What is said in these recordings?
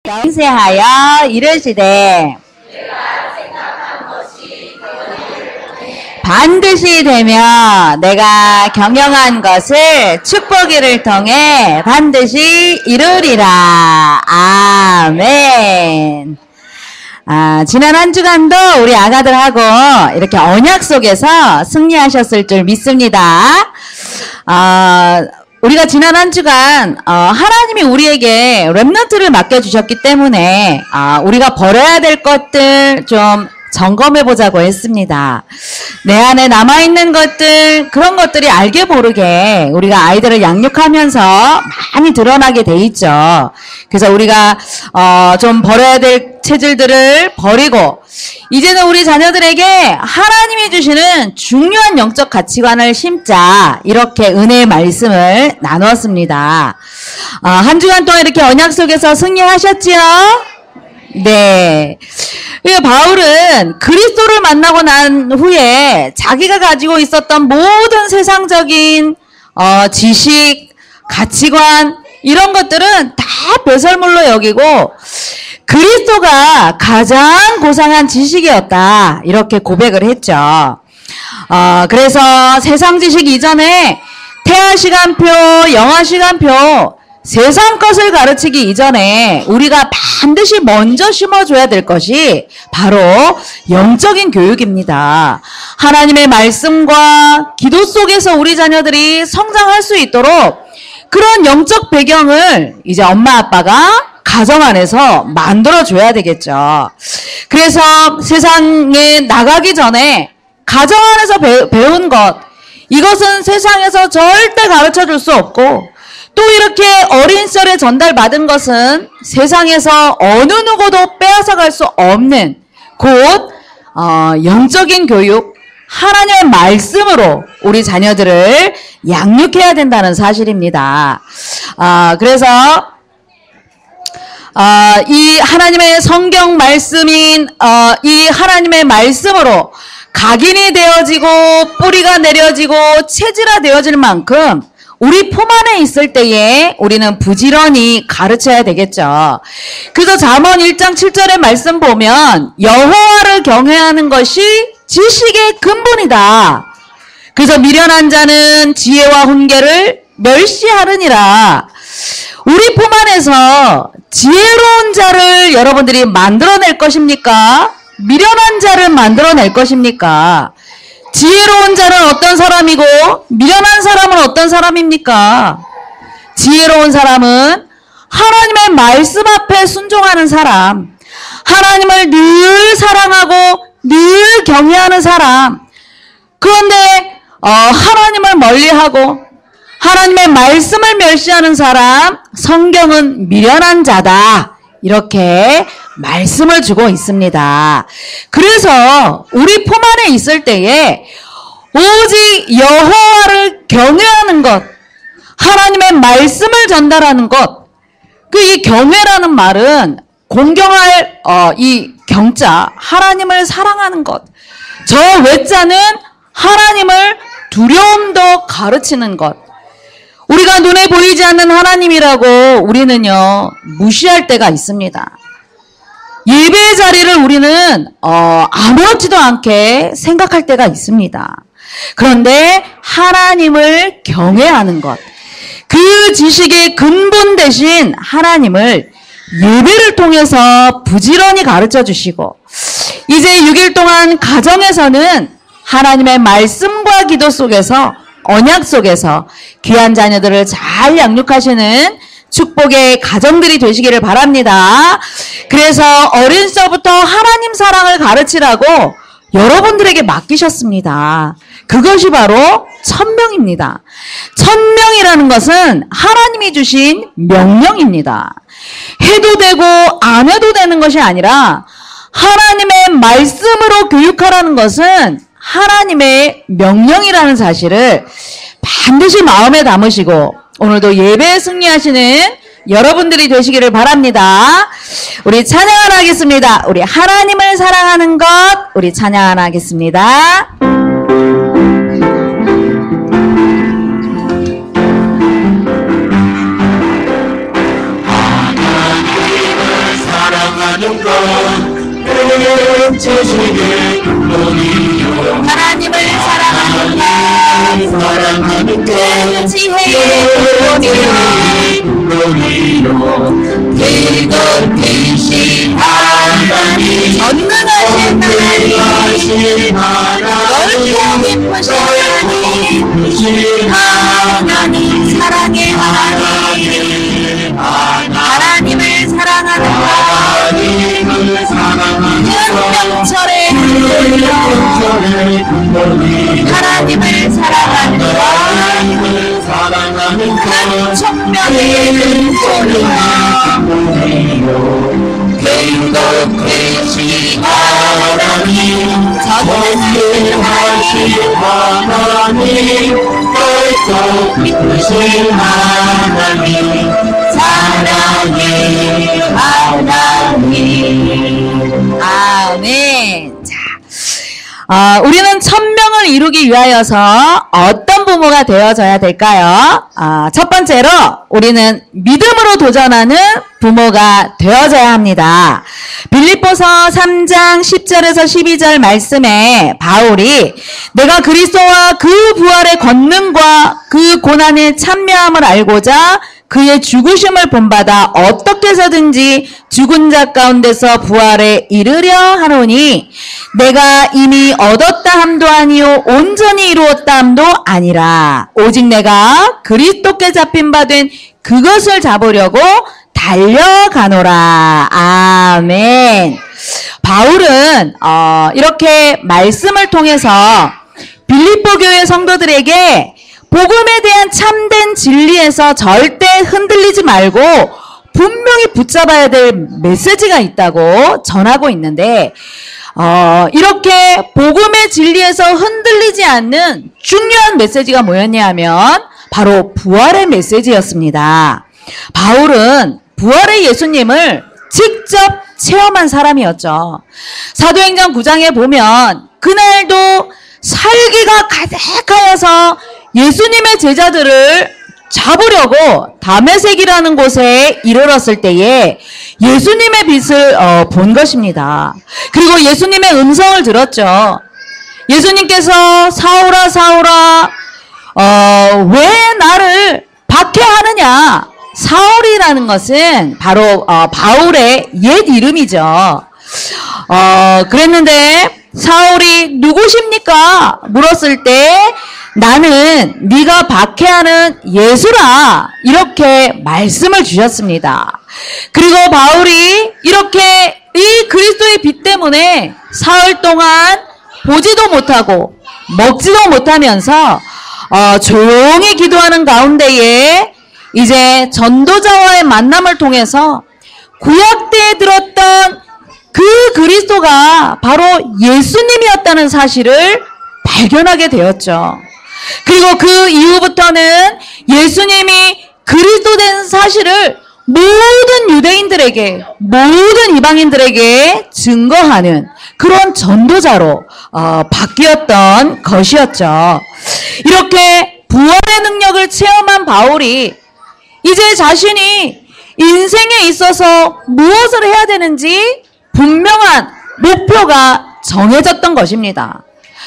맹세하여 이르시되 반드시 되며 내가 경영한 것을 축복이를 통해 반드시 이루리라. 아멘. 지난 한 주간도 우리 아가들하고 이렇게 언약 속에서 승리하셨을 줄 믿습니다. 우리가 지난 한 주간 하나님이 우리에게 렘넌트를 맡겨주셨기 때문에 우리가 버려야 될 것들 좀 점검해보자고 했습니다. 내 안에 남아있는 것들, 그런 것들이 알게 모르게 우리가 아이들을 양육하면서 많이 드러나게 돼 있죠. 그래서 우리가 좀 버려야 될 체질들을 버리고 이제는 우리 자녀들에게 하나님이 주시는 중요한 영적 가치관을 심자, 이렇게 은혜의 말씀을 나누었습니다. 한 주간 동안 이렇게 언약 속에서 승리하셨지요? 네. 바울은 그리스도를 만나고 난 후에 자기가 가지고 있었던 모든 세상적인 지식, 가치관 이런 것들은 다 배설물로 여기고 그리스도가 가장 고상한 지식이었다, 이렇게 고백을 했죠. 그래서 세상 지식 이전에 태아 시간표, 영아 시간표, 세상 것을 가르치기 이전에 우리가 반드시 먼저 심어줘야 될 것이 바로 영적인 교육입니다. 하나님의 말씀과 기도 속에서 우리 자녀들이 성장할 수 있도록 그런 영적 배경을 이제 엄마 아빠가 가정 안에서 만들어줘야 되겠죠. 그래서 세상에 나가기 전에 가정 안에서 배운 것, 이것은 세상에서 절대 가르쳐줄 수 없고, 또 이렇게 어린 시절에 전달받은 것은 세상에서 어느 누구도 빼앗아갈 수 없는 곧 영적인 교육, 하나님의 말씀으로 우리 자녀들을 양육해야 된다는 사실입니다. 그래서 이 하나님의 성경 말씀인 이 하나님의 말씀으로 각인이 되어지고 뿌리가 내려지고 체질화 되어질 만큼 우리 품 안에 있을 때에 우리는 부지런히 가르쳐야 되겠죠. 그래서 잠언 1장 7절의 말씀 보면 여호와를 경외하는 것이 지식의 근본이다. 그래서 미련한 자는 지혜와 훈계를 멸시하느니라. 우리 품 안에서 지혜로운 자를 여러분들이 만들어낼 것입니까? 미련한 자를 만들어낼 것입니까? 지혜로운 자는 어떤 사람이고 미련한 사람은 어떤 사람입니까? 지혜로운 사람은 하나님의 말씀 앞에 순종하는 사람, 하나님을 늘 사랑하고 늘 경외하는 사람. 그런데 하나님을 멀리하고 하나님의 말씀을 멸시하는 사람, 성경은 미련한 자다, 이렇게 말씀을 주고 있습니다. 그래서 우리 품 안에 있을 때에 오직 여호와를 경외하는 것, 하나님의 말씀을 전달하는 것, 이 경외라는 말은 공경할 이 경자, 하나님을 사랑하는 것, 저 외자는 하나님을 두려움도 가르치는 것. 우리가 눈에 보이지 않는 하나님이라고 우리는요 무시할 때가 있습니다. 예배의 자리를 우리는 아무렇지도 않게 생각할 때가 있습니다. 그런데 하나님을 경외하는 것, 그 지식의 근본 대신 하나님을 예배를 통해서 부지런히 가르쳐 주시고, 이제 6일 동안 가정에서는 하나님의 말씀과 기도 속에서, 언약 속에서 귀한 자녀들을 잘 양육하시는 축복의 가정들이 되시기를 바랍니다. 그래서 어린 시절부터 하나님 사랑을 가르치라고 여러분들에게 맡기셨습니다. 그것이 바로 천명입니다. 천명이라는 것은 하나님이 주신 명령입니다. 해도 되고 안 해도 되는 것이 아니라 하나님의 말씀으로 교육하라는 것은 하나님의 명령이라는 사실을 반드시 마음에 담으시고 오늘도 예배에 승리하시는 여러분들이 되시기를 바랍니다. 우리 찬양 하나 하겠습니다. 우리 하나님을 사랑하는 것, 우리 찬양 하나 하겠습니다. 하나님을 사랑하는 것 지식의 근본이요 하나님을 사랑하는 것 사랑하는 것 지혜의 근본이요 그것 대신 하나님 전능하신 전능하신 하나님 넓고 깊으신 하나님 사랑의 하나님 하나님을 사랑하는 하나님을 사랑하는 명철의 하나님을 사랑하는 하나님을 사랑하는 것 천명의 그것 대신 하나님 전능하신 하나님 넓고 깊으신 하나님 사랑의 하나님. 아멘. 자, 우리는 천명을 이루기 위하여서 어떤 부모가 되어져야 될까요? 첫 번째로 우리는 믿음으로 도전하는 부모가 되어져야 합니다. 빌립보서 3장 10절에서 12절 말씀에 바울이 내가 그리스도와 그 부활의 권능과 그 고난의 참여함을 알고자 그의 죽으심을 본받아 어떻게 해서든지 죽은 자 가운데서 부활에 이르려 하노니 내가 이미 얻었다 함도 아니요 온전히 이루었다 함도 아니라 오직 내가 그리스도께 잡힌 바 된 그것을 잡으려고 달려가노라. 아멘. 바울은 이렇게 말씀을 통해서 빌립보 교회 성도들에게 복음에 대한 참된 진리에서 절대 흔들리지 말고 분명히 붙잡아야 될 메시지가 있다고 전하고 있는데 이렇게 복음의 진리에서 흔들리지 않는 중요한 메시지가 뭐였냐 하면 바로 부활의 메시지였습니다. 바울은 부활의 예수님을 직접 체험한 사람이었죠. 사도행전 9장에 보면 그날도 살기가 가득하여서 예수님의 제자들을 잡으려고 다메섹이라는 곳에 이르렀을 때에 예수님의 빛을 본 것입니다. 그리고 예수님의 음성을 들었죠. 예수님께서 사울아 사울아 왜 나를 박해하느냐. 사울이라는 것은 바로 바울의 옛 이름이죠. 그랬는데 사울이 누구십니까? 물었을 때 나는 네가 박해하는 예수라 이렇게 말씀을 주셨습니다. 그리고 바울이 이렇게 이 그리스도의 빛 때문에 사흘 동안 보지도 못하고 먹지도 못하면서 조용히 기도하는 가운데에 이제 전도자와의 만남을 통해서 구약 때에 들었던 그 그리스도가 바로 예수님이었다는 사실을 발견하게 되었죠. 그리고 그 이후부터는 예수님이 그리스도 된 사실을 모든 유대인들에게, 모든 이방인들에게 증거하는 그런 전도자로 바뀌었던 것이었죠. 이렇게 부활의 능력을 체험한 바울이 이제 자신이 인생에 있어서 무엇을 해야 되는지 분명한 목표가 정해졌던 것입니다.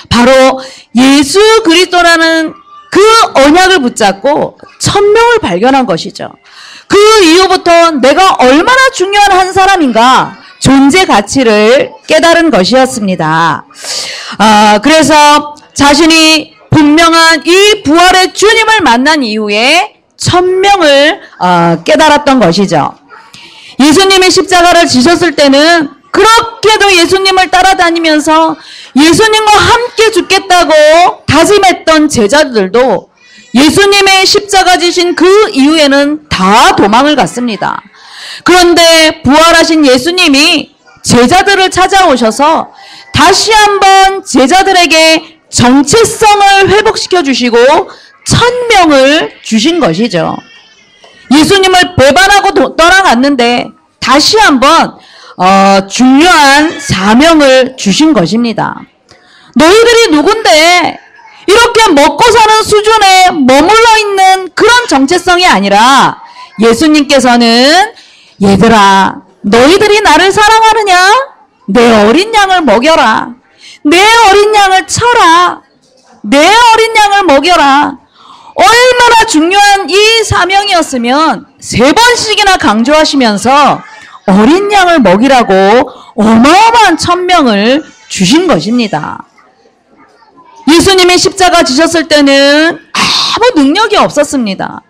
바로 예수 그리스도라는 그 언약을 붙잡고 천명을 발견한 것이죠. 그 이후부터 내가 얼마나 중요한 한 사람인가 존재 가치를 깨달은 것이었습니다. 그래서 자신이 분명한 이 부활의 주님을 만난 이후에 천명을 깨달았던 것이죠. 예수님이 십자가를 지셨을 때는 그렇게도 예수님을 따라다니면서 예수님과 함께 죽겠다고 다짐했던 제자들도 예수님의 십자가 지신 그 이후에는 다 도망을 갔습니다. 그런데 부활하신 예수님이 제자들을 찾아오셔서 다시 한번 제자들에게 정체성을 회복시켜 주시고 천명을 주신 것이죠. 예수님을 배반하고 떠나갔는데 다시 한번 중요한 사명을 주신 것입니다. 너희들이 누군데 이렇게 먹고 사는 수준에 머물러 있는 그런 정체성이 아니라 예수님께서는 얘들아 너희들이 나를 사랑하느냐? 내 어린 양을 먹여라. 내 어린 양을 쳐라. 내 어린 양을 먹여라. 얼마나 중요한 이 사명이었으면 3번씩이나 강조하시면서 어린 양을 먹이라고 어마어마한 천명을 주신 것입니다. 예수님이 십자가 지셨을 때는 아무 능력이 없었습니다.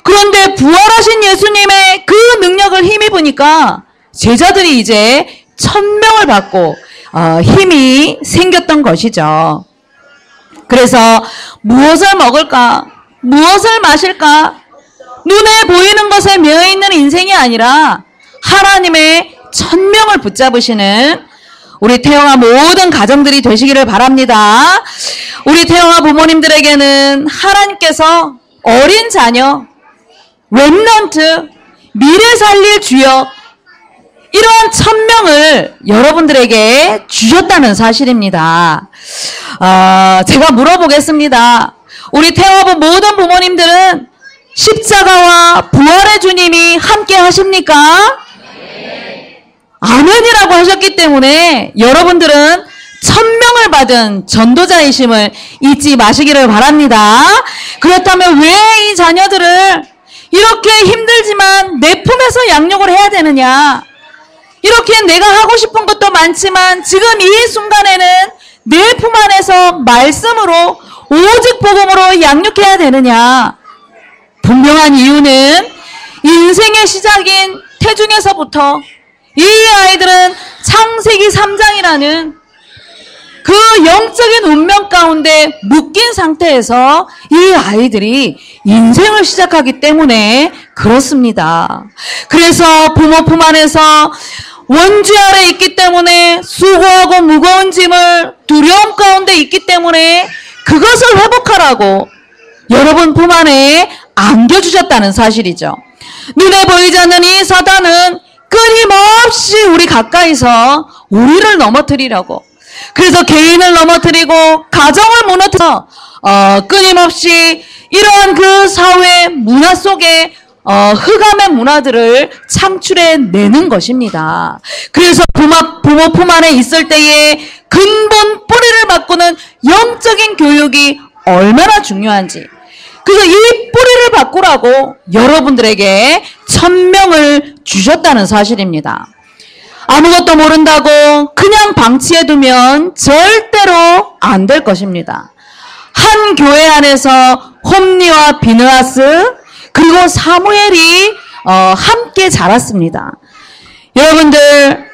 그런데 부활하신 예수님의 그 능력을 힘입으니까 제자들이 이제 천명을 받고 힘이 생겼던 것이죠. 그래서 무엇을 먹을까? 무엇을 마실까? 눈에 보이는 것에 매여있는 인생이 아니라 하나님의 천명을 붙잡으시는 우리 태영아 모든 가정들이 되시기를 바랍니다. 우리 태영아 부모님들에게는 하나님께서 어린 자녀, 렘넌트, 미래 살릴 주역, 이러한 천명을 여러분들에게 주셨다는 사실입니다. 제가 물어보겠습니다. 우리 태영아 모든 부모님들은 십자가와 부활의 주님이 함께 하십니까? 아멘이라고 하셨기 때문에 여러분들은 천명을 받은 전도자이심을 잊지 마시기를 바랍니다. 그렇다면 왜 이 자녀들을 이렇게 힘들지만 내 품에서 양육을 해야 되느냐? 이렇게 내가 하고 싶은 것도 많지만 지금 이 순간에는 내 품 안에서 말씀으로 오직 복음으로 양육해야 되느냐? 분명한 이유는 인생의 시작인 태중에서부터 이 아이들은 창세기 3장이라는 그 영적인 운명 가운데 묶인 상태에서 이 아이들이 인생을 시작하기 때문에 그렇습니다. 그래서 부모 품 안에서 원죄 아래 있기 때문에 수고하고 무거운 짐을 두려움 가운데 있기 때문에 그것을 회복하라고 여러분 품 안에 안겨주셨다는 사실이죠. 눈에 보이지 않는 이 사단은 끊임없이 우리 가까이서 우리를 넘어뜨리려고, 그래서 개인을 넘어뜨리고 가정을 무너뜨려 끊임없이 이러한 그 사회 문화 속에 흑암의 문화들을 창출해내는 것입니다. 그래서 부모 품 안에 있을 때에 근본 뿌리를 바꾸는 영적인 교육이 얼마나 중요한지, 그래서 이 뿌리를 바꾸라고 여러분들에게 천명을 주셨다는 사실입니다. 아무것도 모른다고 그냥 방치해두면 절대로 안 될 것입니다. 한 교회 안에서 홈리와 비느하스 그리고 사무엘이 함께 자랐습니다. 여러분들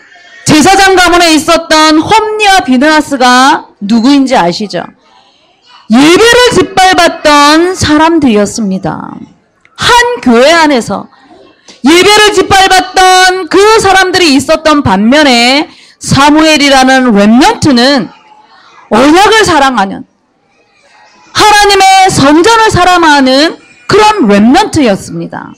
제사장 가문에 있었던 홈리와 비느하스가 누구인지 아시죠? 예배를 짓밟았던 사람들이었습니다. 한 교회 안에서 예배를 짓밟았던 그 사람들이 있었던 반면에 사무엘이라는 렘넌트는 언약을 사랑하는, 하나님의 성전을 사랑하는 그런 렘넌트였습니다.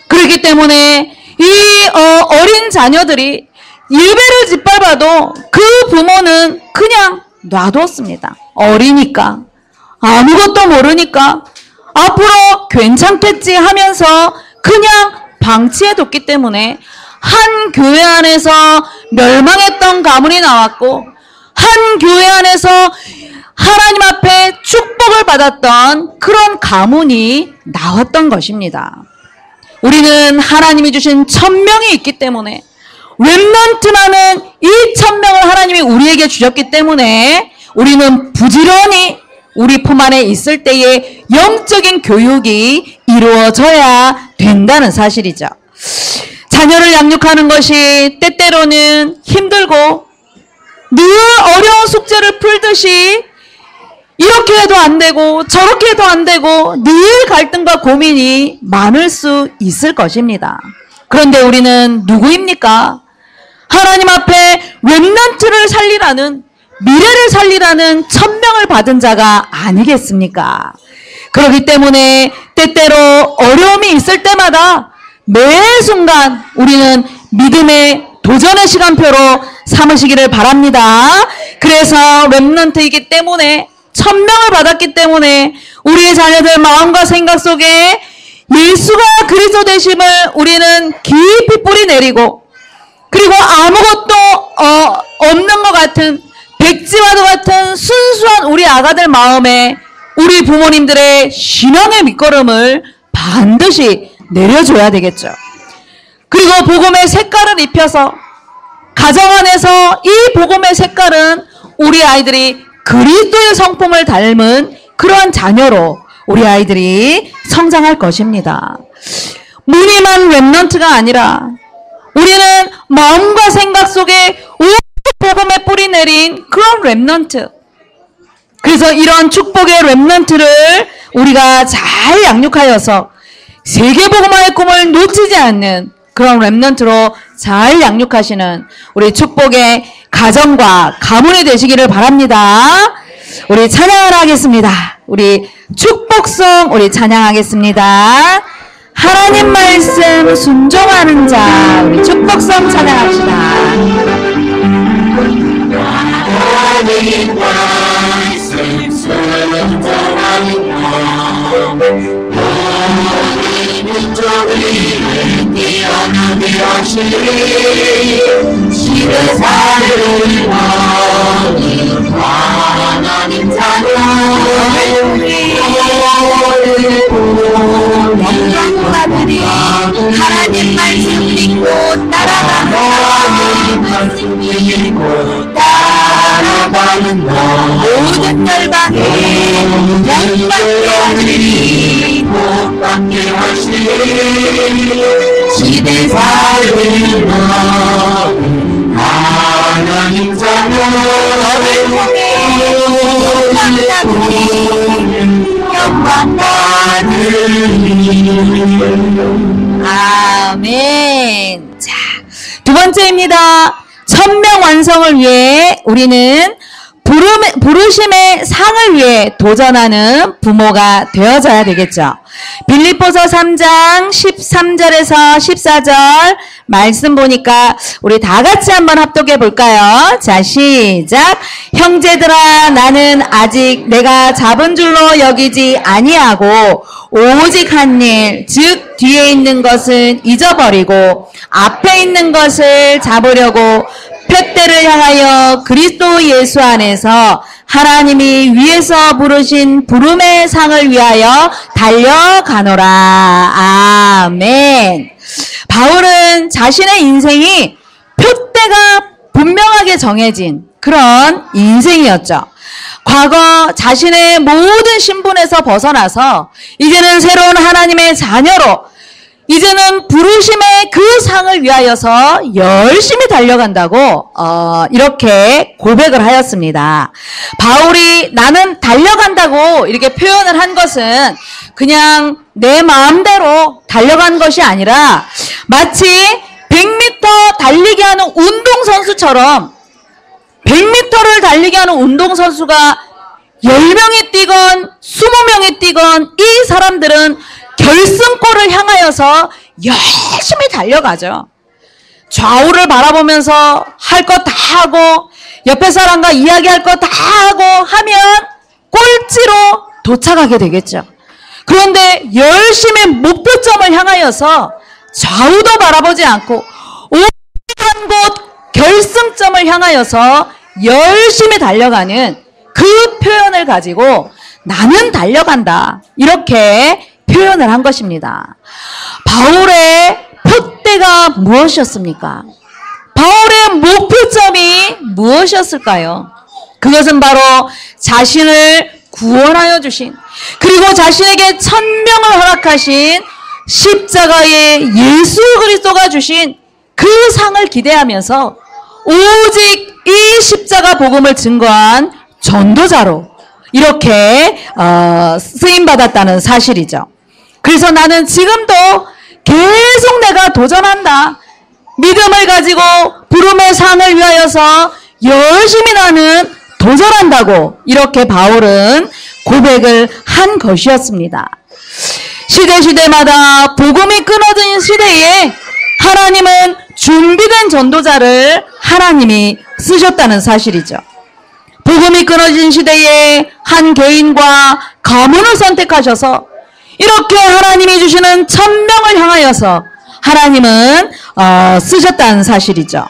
그렇기 때문에 이 어린 자녀들이 예배를 짓밟아도 그 부모는 그냥 놔두었습니다. 어리니까, 아무것도 모르니까 앞으로 괜찮겠지 하면서 그냥 방치해뒀기 때문에 한 교회 안에서 멸망했던 가문이 나왔고, 한 교회 안에서 하나님 앞에 축복을 받았던 그런 가문이 나왔던 것입니다. 우리는 하나님이 주신 천명이 있기 때문에, 렘넌트라는 이 천명을 하나님이 우리에게 주셨기 때문에 우리는 부지런히 우리 품 안에 있을 때에 영적인 교육이 이루어져야 된다는 사실이죠. 자녀를 양육하는 것이 때때로는 힘들고 늘 어려운 숙제를 풀듯이 이렇게 해도 안 되고 저렇게 해도 안 되고 늘 갈등과 고민이 많을 수 있을 것입니다. 그런데 우리는 누구입니까? 하나님 앞에 렘넌트를 살리라는, 미래를 살리라는 천명을 받은 자가 아니겠습니까? 그렇기 때문에 때때로 어려움이 있을 때마다 매 순간 우리는 믿음의 도전의 시간표로 삼으시기를 바랍니다. 그래서 렘넌트이기 때문에, 천명을 받았기 때문에 우리의 자녀들 마음과 생각 속에 예수가 그리스도 되심을 우리는 깊이 뿌리 내리고 그리고 아무것도 없는 것 같은 백지와도 같은 순수한 우리 아가들 마음에 우리 부모님들의 신앙의 밑거름을 반드시 내려줘야 되겠죠. 그리고 복음의 색깔을 입혀서 가정 안에서 이 복음의 색깔은 우리 아이들이 그리스도의 성품을 닮은 그러한 자녀로 우리 아이들이 성장할 것입니다. 무늬만 랩런트가 아니라 우리는 마음과 생각 속에 온 복음의 뿌리 내린 그런 랩런트. 그래서 이런 축복의 랩런트를 우리가 잘 양육하여서 세계복음화의 꿈을 놓치지 않는 그런 랩런트로 잘 양육하시는 우리 축복의 가정과 가문이 되시기를 바랍니다. 우리 찬양을 하겠습니다. 우리 축복송 우리 찬양하겠습니다. 하나님 말씀 순종하는 자 우리 축복성 찬양합시다. 하나님 말씀 순종하는 자 모든 민족을 뛰어나게 하시니 시대사를 이루는 하나님 자녀 영광받으리 하나님 말씀 믿고 따라가는 모든 열방에 복받게 하시니 시대사를 이루는 하나님 자녀 아멘. 자, 두 번째입니다. 천명 완성을 위해 우리는 부르심의 상을 위해 도전하는 부모가 되어져야 되겠죠. 빌립보서 3장 13절에서 14절 말씀 보니까 우리 다 같이 한번 합독해 볼까요? 자, 시작. 형제들아, 나는 아직 내가 잡은 줄로 여기지 아니하고 오직 한 일, 즉 뒤에 있는 것은 잊어버리고 앞에 있는 것을 잡으려고 표대를 향하여 그리스도 예수 안에서 하나님이 위에서 부르신 부름의 상을 위하여 달려가노라. 아멘. 바울은 자신의 인생이 표대가 분명하게 정해진 그런 인생이었죠. 과거 자신의 모든 신분에서 벗어나서 이제는 새로운 하나님의 자녀로 이제는 부르심의 그 상을 위하여서 열심히 달려간다고 이렇게 고백을 하였습니다. 바울이 나는 달려간다고 이렇게 표현을 한 것은 그냥 내 마음대로 달려간 것이 아니라 마치 100m 달리기 하는 운동선수처럼 100m를 달리게 하는 운동선수가 10명이 뛰건 20명이 뛰건 이 사람들은 결승골을 향하여서 열심히 달려가죠. 좌우를 바라보면서 할 것 다 하고 옆에 사람과 이야기할 것 다 하고 하면 꼴찌로 도착하게 되겠죠. 그런데 열심히 목표점을 향하여서 좌우도 바라보지 않고 오직 한 곳 결승점을 향하여서 열심히 달려가는 그 표현을 가지고 나는 달려간다 이렇게 표현을 한 것입니다. 바울의 표대가 무엇이었습니까? 바울의 목표점이 무엇이었을까요? 그것은 바로 자신을 구원하여 주신 그리고 자신에게 천명을 허락하신 십자가의 예수 그리스도가 주신 그 상을 기대하면서 오직 이 십자가 복음을 증거한 전도자로 이렇게 쓰임받았다는 사실이죠. 그래서 나는 지금도 계속 내가 도전한다. 믿음을 가지고 부름의 상을 위하여서 열심히 나는 도전한다고 이렇게 바울은 고백을 한 것이었습니다. 시대마다 복음이 끊어진 시대에 하나님은 준비된 전도자를 하나님이 쓰셨다는 사실이죠. 복음이 끊어진 시대에 한 개인과 가문을 선택하셔서 이렇게 하나님이 주시는 천명을 향하여서 하나님은 쓰셨다는 사실이죠.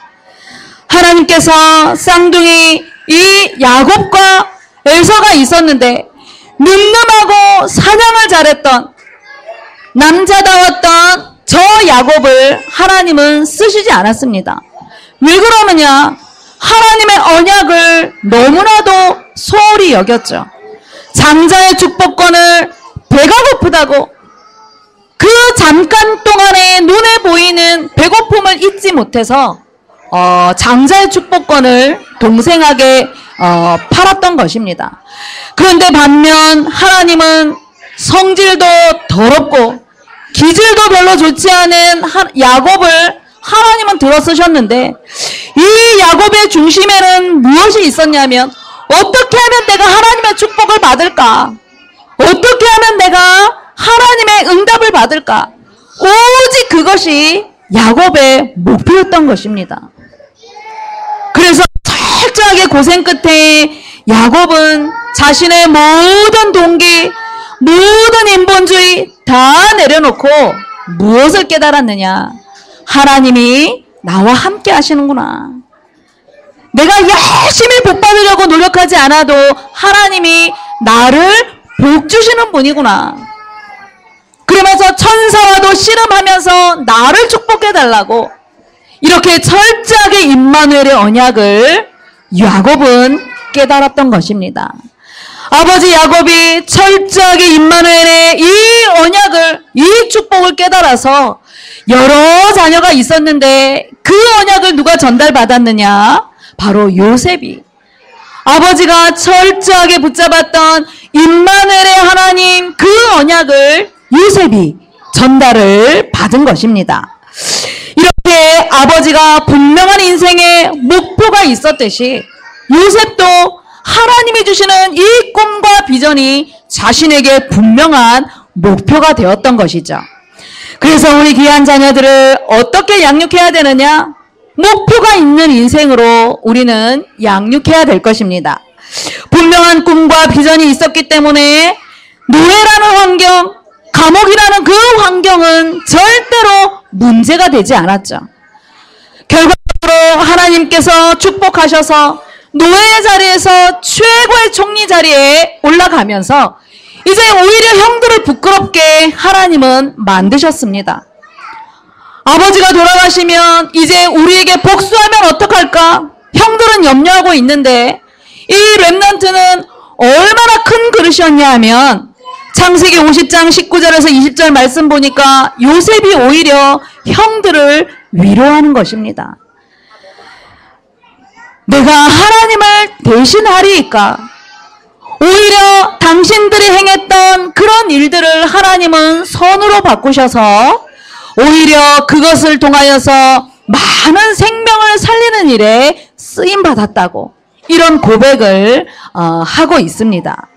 하나님께서 쌍둥이 이 야곱과 에서가 있었는데 늠름하고 사냥을 잘했던 남자다웠던 저 야곱을 하나님은 쓰시지 않았습니다. 왜 그러느냐? 하나님의 언약을 너무나도 소홀히 여겼죠. 장자의 축복권을 배가 고프다고 그 잠깐 동안에 눈에 보이는 배고픔을 잊지 못해서 장자의 축복권을 동생에게 팔았던 것입니다. 그런데 반면 하나님은 성질도 더럽고 기질도 별로 좋지 않은 야곱을 하나님은 들어 쓰셨는데 이 야곱의 중심에는 무엇이 있었냐면 어떻게 하면 내가 하나님의 축복을 받을까? 어떻게 하면 내가 하나님의 응답을 받을까? 오직 그것이 야곱의 목표였던 것입니다. 그래서 철저하게 고생 끝에 야곱은 자신의 모든 동기, 모든 인본주의 다 내려놓고 무엇을 깨달았느냐? 하나님이 나와 함께 하시는구나. 내가 열심히 복 받으려고 노력하지 않아도 하나님이 나를 복 주시는 분이구나. 그러면서 천사와도 씨름하면서 나를 축복해달라고 이렇게 철저하게 임마누엘의 언약을 야곱은 깨달았던 것입니다. 아버지 야곱이 철저하게 임마누엘의 이 언약을, 이 축복을 깨달아서 여러 자녀가 있었는데 그 언약을 누가 전달받았느냐? 바로 요셉이. 아버지가 철저하게 붙잡았던 임마누엘의 하나님 그 언약을 요셉이 전달을 받은 것입니다. 이렇게 아버지가 분명한 인생의 목표가 있었듯이 요셉도 하나님이 주시는 이 꿈과 비전이 자신에게 분명한 목표가 되었던 것이죠. 그래서 우리 귀한 자녀들을 어떻게 양육해야 되느냐? 목표가 있는 인생으로 우리는 양육해야 될 것입니다. 분명한 꿈과 비전이 있었기 때문에 노예라는 환경, 감옥이라는 그 환경은 절대로 문제가 되지 않았죠. 결과적으로 하나님께서 축복하셔서 노예의 자리에서 최고의 총리 자리에 올라가면서 이제 오히려 형들을 부끄럽게 하나님은 만드셨습니다. 아버지가 돌아가시면 이제 우리에게 복수하면 어떡할까? 형들은 염려하고 있는데 이 렘넌트는 얼마나 큰 그릇이었냐 하면 창세기 50장 19절에서 20절 말씀 보니까 요셉이 오히려 형들을 위로하는 것입니다. 내가 하나님을 대신하리이까? 오히려 당신들이 행했던 그런 일들을 하나님은 선으로 바꾸셔서 오히려 그것을 통하여서 많은 생명을 살리는 일에 쓰임받았다고 이런 고백을 하고 있습니다.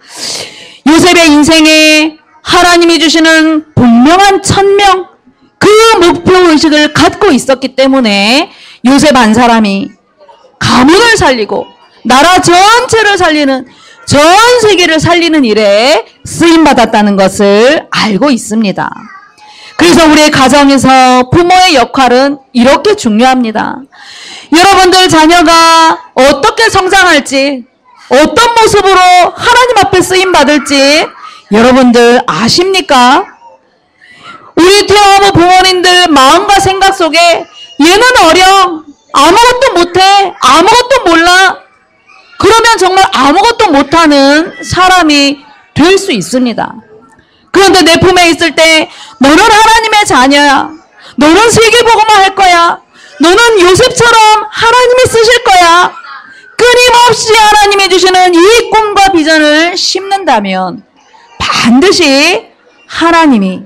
요셉의 인생에 하나님이 주시는 분명한 천명, 그 목표의식을 갖고 있었기 때문에 요셉 한 사람이 가문을 살리고 나라 전체를 살리는, 전 세계를 살리는 일에 쓰임받았다는 것을 알고 있습니다. 그래서 우리의 가정에서 부모의 역할은 이렇게 중요합니다. 여러분들 자녀가 어떻게 성장할지, 어떤 모습으로 하나님 앞에 쓰임받을지 여러분들 아십니까? 우리 태어나고 부모님들 마음과 생각 속에 얘는 어려, 아무것도 못해, 아무것도 몰라, 그러면 정말 아무것도 못하는 사람이 될 수 있습니다. 그런데 내 품에 있을 때 너는 하나님의 자녀야, 너는 세계복음화 할 거야, 너는 요셉처럼 하나님이 쓰실 거야, 끊임없이 하나님이 주시는 이 꿈과 비전을 심는다면 반드시 하나님이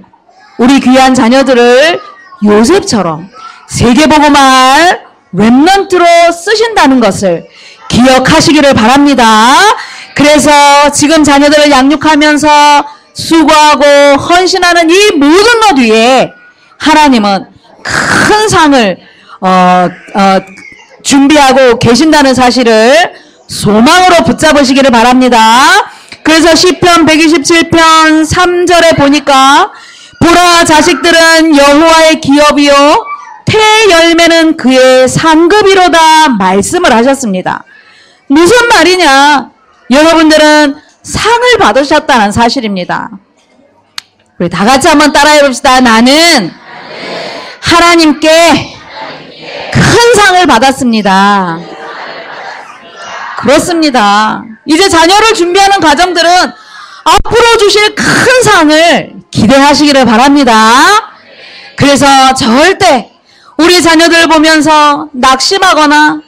우리 귀한 자녀들을 요셉처럼 세계복음화할 렘넌트로 쓰신다는 것을 기억하시기를 바랍니다. 그래서 지금 자녀들을 양육하면서 수고하고 헌신하는 이 모든 것 위에 하나님은 큰 상을 준비하고 계신다는 사실을 소망으로 붙잡으시기를 바랍니다. 그래서 시편 127편 3절에 보니까 보라, 자식들은 여호와의 기업이요 태 열매는 그의 상급이로다 말씀을 하셨습니다. 무슨 말이냐? 여러분들은 상을 받으셨다는 사실입니다. 우리 다 같이 한번 따라해 봅시다. 나는 하나님께 큰 상을 받았습니다. 그렇습니다. 이제 자녀를 준비하는 가정들은 앞으로 주실 큰 상을 기대하시기를 바랍니다. 그래서 절대 우리 자녀들 보면서 낙심하거나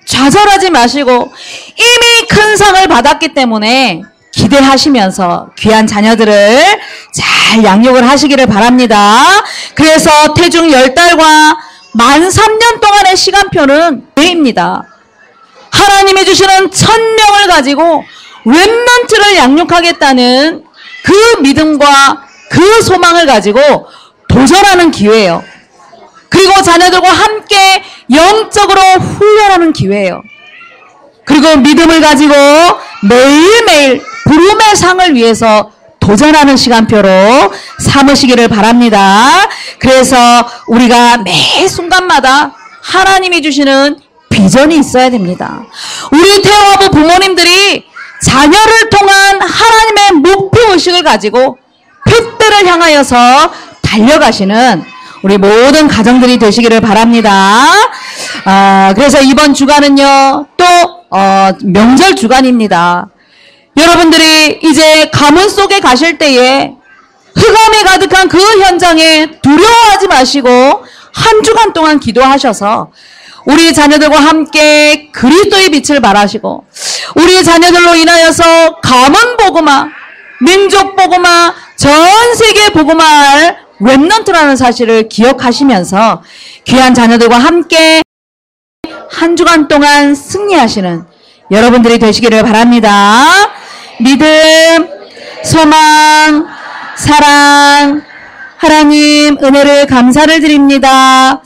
좌절하지 마시고 이미 큰 상을 받았기 때문에 기대하시면서 귀한 자녀들을 잘 양육을 하시기를 바랍니다. 그래서 태중 10달과 만 3년 동안의 시간표는 왜입니다. 하나님이 주시는 1000명을 가지고 렘넌트를 양육하겠다는 그 믿음과 그 소망을 가지고 도전하는 기회예요. 그리고 자녀들과 함께 영적으로 훈련하는 기회예요. 그리고 믿음을 가지고 매일매일 부름의 상을 위해서 도전하는 시간표로 삼으시기를 바랍니다. 그래서 우리가 매 순간마다 하나님이 주시는 비전이 있어야 됩니다. 우리 태영아부 부모님들이 자녀를 통한 하나님의 목표의식을 가지고 표대를 향하여서 달려가시는 우리 모든 가정들이 되시기를 바랍니다. 그래서 이번 주간은요, 또 명절 주간입니다. 여러분들이 이제 가문 속에 가실 때에 흑암이 가득한 그 현장에 두려워하지 마시고 한 주간 동안 기도하셔서 우리 자녀들과 함께 그리스도의 빛을 발하시고 우리 자녀들로 인하여서 가문 복음화, 민족 복음화, 전 세계 복음화할 렘넌트라는 사실을 기억하시면서 귀한 자녀들과 함께 한 주간 동안 승리하시는 여러분들이 되시기를 바랍니다. 믿음, 소망, 사랑, 하나님 은혜를 감사를 드립니다.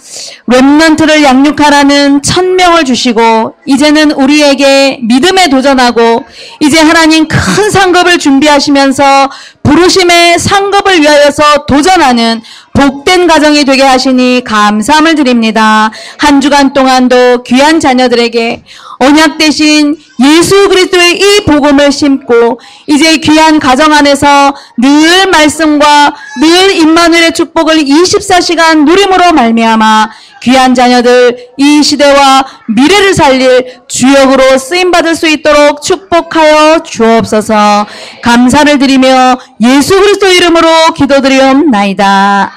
렘넌트를 양육하라는 1000명을 주시고 이제는 우리에게 믿음에 도전하고 이제 하나님 큰 상급을 준비하시면서 부르심의 상급을 위하여서 도전하는 복된 가정이 되게 하시니 감사함을 드립니다. 한 주간 동안도 귀한 자녀들에게 언약 대신 예수 그리스도의 이 복음을 심고 이제 귀한 가정 안에서 늘 말씀과 늘 임마누엘의 축복을 24시간 누림으로 말미암아 귀한 자녀들 이 시대와 미래를 살릴 주역으로 쓰임받을 수 있도록 축복하여 주옵소서. 감사를 드리며 예수 그리스도 이름으로 기도드리옵나이다.